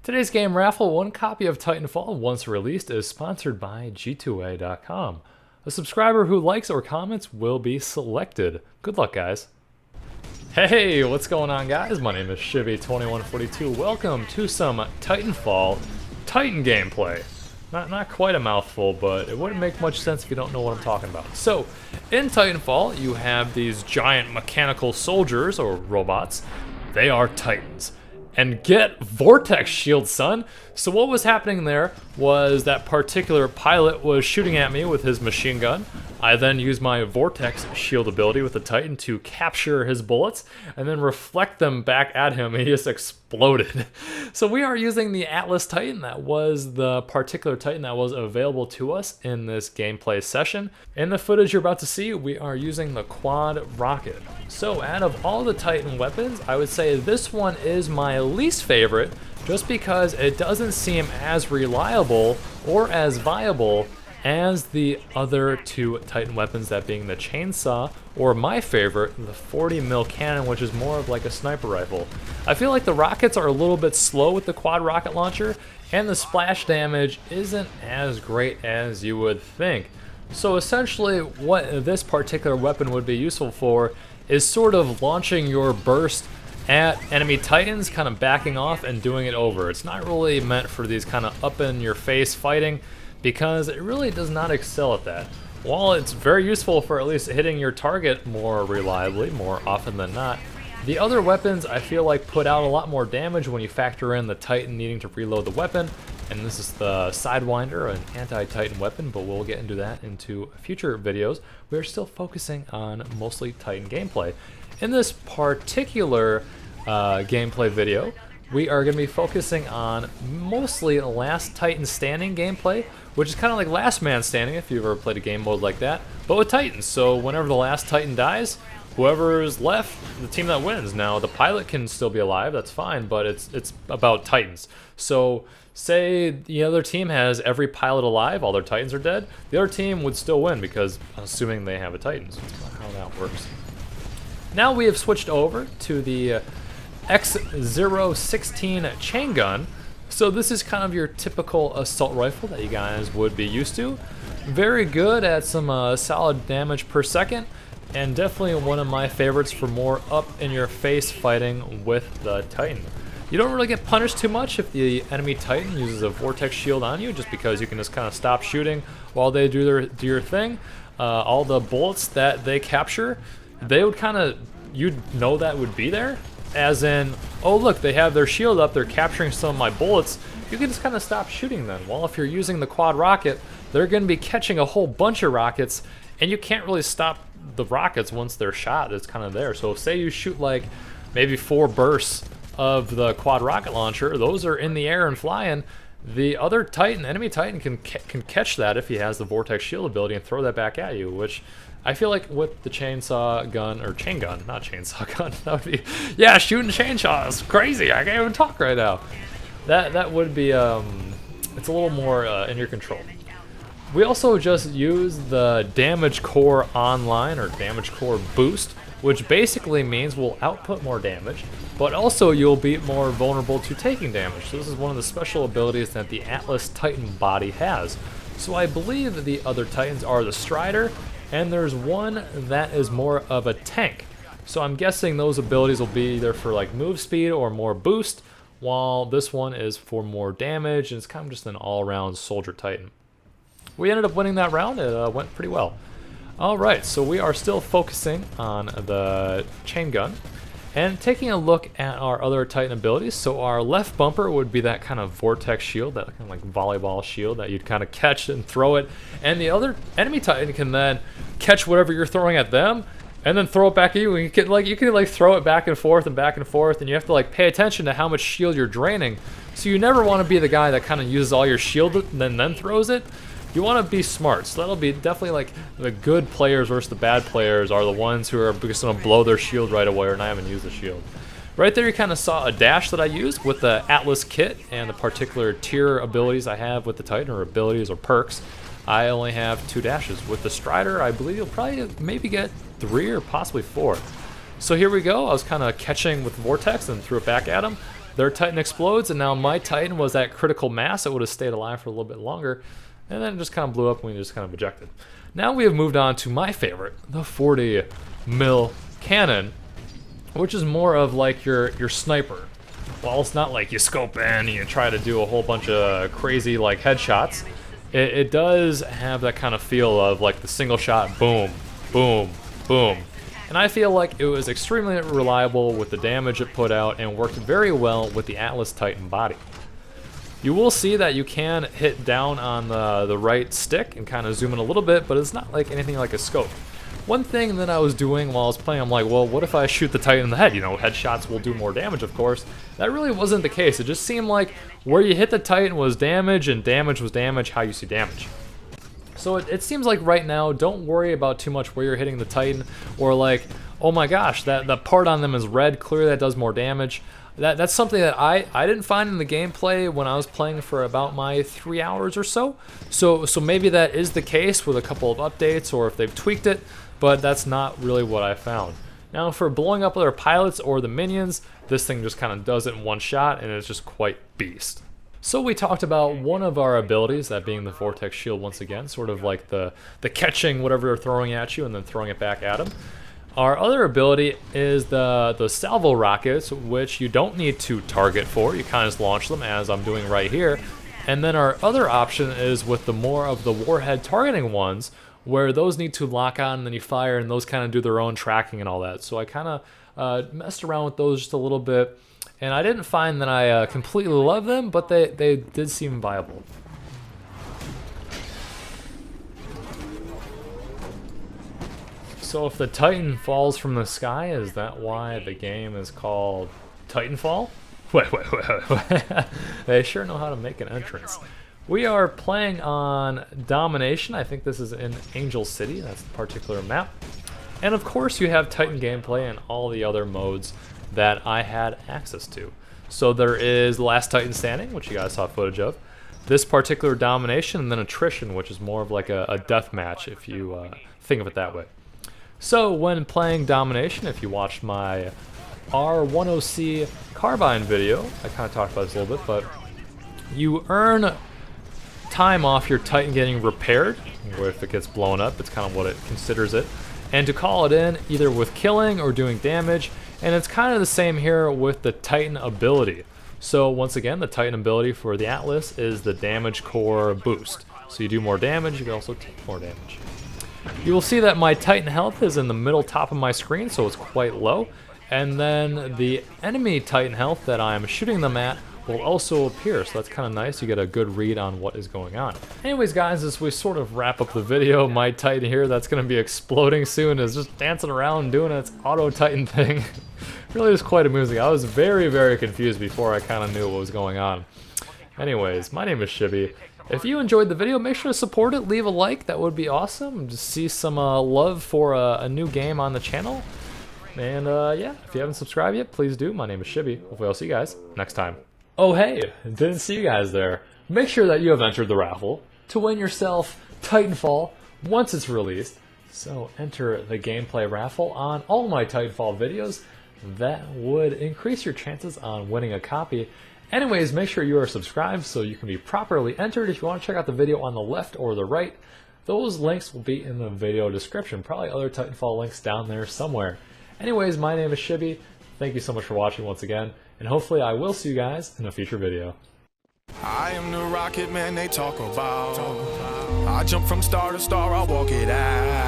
Today's game raffle, one copy of Titanfall, once released, is sponsored by G2A.com. A subscriber who likes or comments will be selected. Good luck, guys. Hey, what's going on, guys? My name is Shivy2142. Welcome to some Titanfall Titan gameplay. Not quite a mouthful, but it wouldn't make much sense if you don't know what I'm talking about. So, in Titanfall, you have these giant mechanical soldiers, or robots. They are Titans. And get Vortex Shield, son! So what was happening there was that particular pilot was shooting at me with his machine gun. I then used my Vortex Shield ability with the Titan to capture his bullets and then reflect them back at him, and he just exploded. So we are using the Atlas Titan. That was the particular Titan that was available to us in this gameplay session. In the footage you're about to see, we are using the quad rocket. So out of all the Titan weapons, I would say this one is my least favorite, just because it doesn't seem as reliable or as viable as the other two Titan weapons, that being the chainsaw, or my favorite, the 40mm cannon, which is more of like a sniper rifle. I feel like the rockets are a little bit slow with the quad rocket launcher, and the splash damage isn't as great as you would think. So essentially what this particular weapon would be useful for is sort of launching your burst at enemy Titans, kind of backing off and doing it over. It's not really meant for these kind of up-in-your-face fighting, because it really does not excel at that. While it's very useful for at least hitting your target more reliably, more often than not, the other weapons I feel like put out a lot more damage when you factor in the Titan needing to reload the weapon. And this is the Sidewinder, an anti-Titan weapon, but we'll get into that into future videos. We're still focusing on mostly Titan gameplay. In this particular gameplay video, we are going to be focusing on mostly Last Titan Standing gameplay, which is kind of like Last Man Standing if you've ever played a game mode like that, but with Titans. So whenever the last Titan dies, whoever is left, the team that wins. Now, the pilot can still be alive, that's fine, but it's about Titans. So say the other team has every pilot alive, all their Titans are dead, the other team would still win, because assuming they have a Titan. So that's how that works. Now we have switched over to the X016 chain gun. So this is kind of your typical assault rifle that you guys would be used to. Very good at some solid damage per second, and definitely one of my favorites for more up-in-your-face fighting with the Titan. You don't really get punished too much if the enemy Titan uses a Vortex Shield on you, just because you can just kind of stop shooting while they do your thing. All the bullets that they capture, they would kind of, you'd know that would be there. As in, oh look, they have their shield up, they're capturing some of my bullets. You can just kind of stop shooting them. While if you're using the quad rocket, they're going to be catching a whole bunch of rockets, and you can't really stop the rockets once they're shot. It's kind of there. So say you shoot like maybe 4 bursts of the quad rocket launcher, those are in the air and flying. The other Titan, enemy Titan, can catch that if he has the Vortex Shield ability and throw that back at you, which I feel like with the chainsaw gun, or chain gun, not chainsaw gun, that would be, yeah, shooting chainsaws, crazy, I can't even talk right now. That would be, it's a little more in your control. We also just use the Damage Core Online, or Damage Core Boost, which basically means we'll output more damage, but also you'll be more vulnerable to taking damage. So this is one of the special abilities that the Atlas Titan body has. So I believe the other Titans are the Strider, and there's one that is more of a tank. So I'm guessing those abilities will be either for like move speed or more boost, while this one is for more damage, and it's kind of just an all-around soldier Titan. We ended up winning that round. It went pretty well. Alright, so we are still focusing on the chain gun and taking a look at our other Titan abilities. So our left bumper would be that kind of Vortex Shield, that kind of like volleyball shield that you'd kind of catch and throw it, and the other enemy Titan can then catch whatever you're throwing at them and then throw it back at you, and you can throw it back and forth, and you have to like pay attention to how much shield you're draining. So you never want to be the guy that kind of uses all your shield and then throws it. You want to be smart, so that'll be definitely like the good players versus the bad players are the ones who are just going to blow their shield right away, or not even use the shield. Right there you kind of saw a dash that I used with the Atlas kit and the particular tier abilities I have with the Titan, or abilities or perks. I only have 2 dashes. With the Strider, I believe you'll probably maybe get 3 or possibly 4. So here we go. I was kind of catching with Vortex and threw it back at him. Their Titan explodes, and now my Titan was at critical mass. It would have stayed alive for a little bit longer, and then it just kind of blew up and we just kind of ejected. Now we have moved on to my favorite, the 40 mil cannon, which is more of like your sniper. While it's not like you scope in and you try to do a whole bunch of crazy like headshots, it does have that kind of feel of like the single shot, boom, boom, boom. And I feel like it was extremely reliable with the damage it put out and worked very well with the Atlas Titan body. You will see that you can hit down on the right stick and kind of zoom in a little bit, but it's not like anything like a scope. One thing that I was doing while I was playing, I'm like, well, what if I shoot the Titan in the head? You know, headshots will do more damage, of course. That really wasn't the case. It just seemed like where you hit the Titan was damage, and damage was damage, how you see damage. So it seems like right now, don't worry about too much where you're hitting the Titan, or like, oh my gosh, that part on them is red, clearly that does more damage. That's something that I didn't find in the gameplay when I was playing for about my 3 hours or so. So maybe that is the case with a couple of updates, or if they've tweaked it, but that's not really what I found. Now for blowing up other pilots or the minions, this thing just kind of does it in one shot, and it's just quite beast. So we talked about one of our abilities, that being the Vortex Shield once again, sort of like the catching whatever they're throwing at you and then throwing it back at them. Our other ability is the salvo rockets, which you don't need to target for. You kind of just launch them, as I'm doing right here. And then our other option is with the more of the warhead targeting ones, where those need to lock on and then you fire, and those kind of do their own tracking and all that. So I kind of messed around with those just a little bit, and I didn't find that I completely love them, but they did seem viable. So if the Titan falls from the sky, is that why the game is called Titanfall? Wait. They sure know how to make an entrance. We are playing on Domination. I think this is in Angel City. That's the particular map. And of course you have Titan gameplay and all the other modes that I had access to. So there is Last Titan Standing, which you guys saw footage of. This particular Domination, and then Attrition, which is more of like a death match if you think of it that way. So when playing Domination, if you watched my R10C Carbine video, I kind of talked about this a little bit, but you earn time off your Titan getting repaired, or if it gets blown up, it's kind of what it considers it, and to call it in either with killing or doing damage. And it's kind of the same here with the Titan ability. So once again, the Titan ability for the Atlas is the damage core boost. So you do more damage, you can also take more damage. You will see that my Titan health is in the middle top of my screen, so it's quite low. And then the enemy Titan health that I'm shooting them at will also appear, so that's kind of nice. You get a good read on what is going on. Anyways guys, as we sort of wrap up the video, my Titan here that's going to be exploding soon is just dancing around doing its auto Titan thing. Really is quite amusing. I was very confused before I kind of knew what was going on. Anyways, my name is Shibby. If you enjoyed the video, make sure to support it, leave a like, that would be awesome. Just see some love for a new game on the channel. And yeah, if you haven't subscribed yet, please do. My name is Shibby. Hopefully I'll see you guys next time. Oh hey, didn't see you guys there. Make sure that you have entered the raffle to win yourself Titanfall once it's released. So enter the gameplay raffle on all my Titanfall videos. That would increase your chances on winning a copy. Anyways, make sure you are subscribed so you can be properly entered. If you want to check out the video on the left or the right, those links will be in the video description. Probably other Titanfall links down there somewhere. Anyways, my name is Shibby. Thank you so much for watching once again, and hopefully I will see you guys in a future video. I am the rocket man they talk about. I jump from star to star, I walk it out.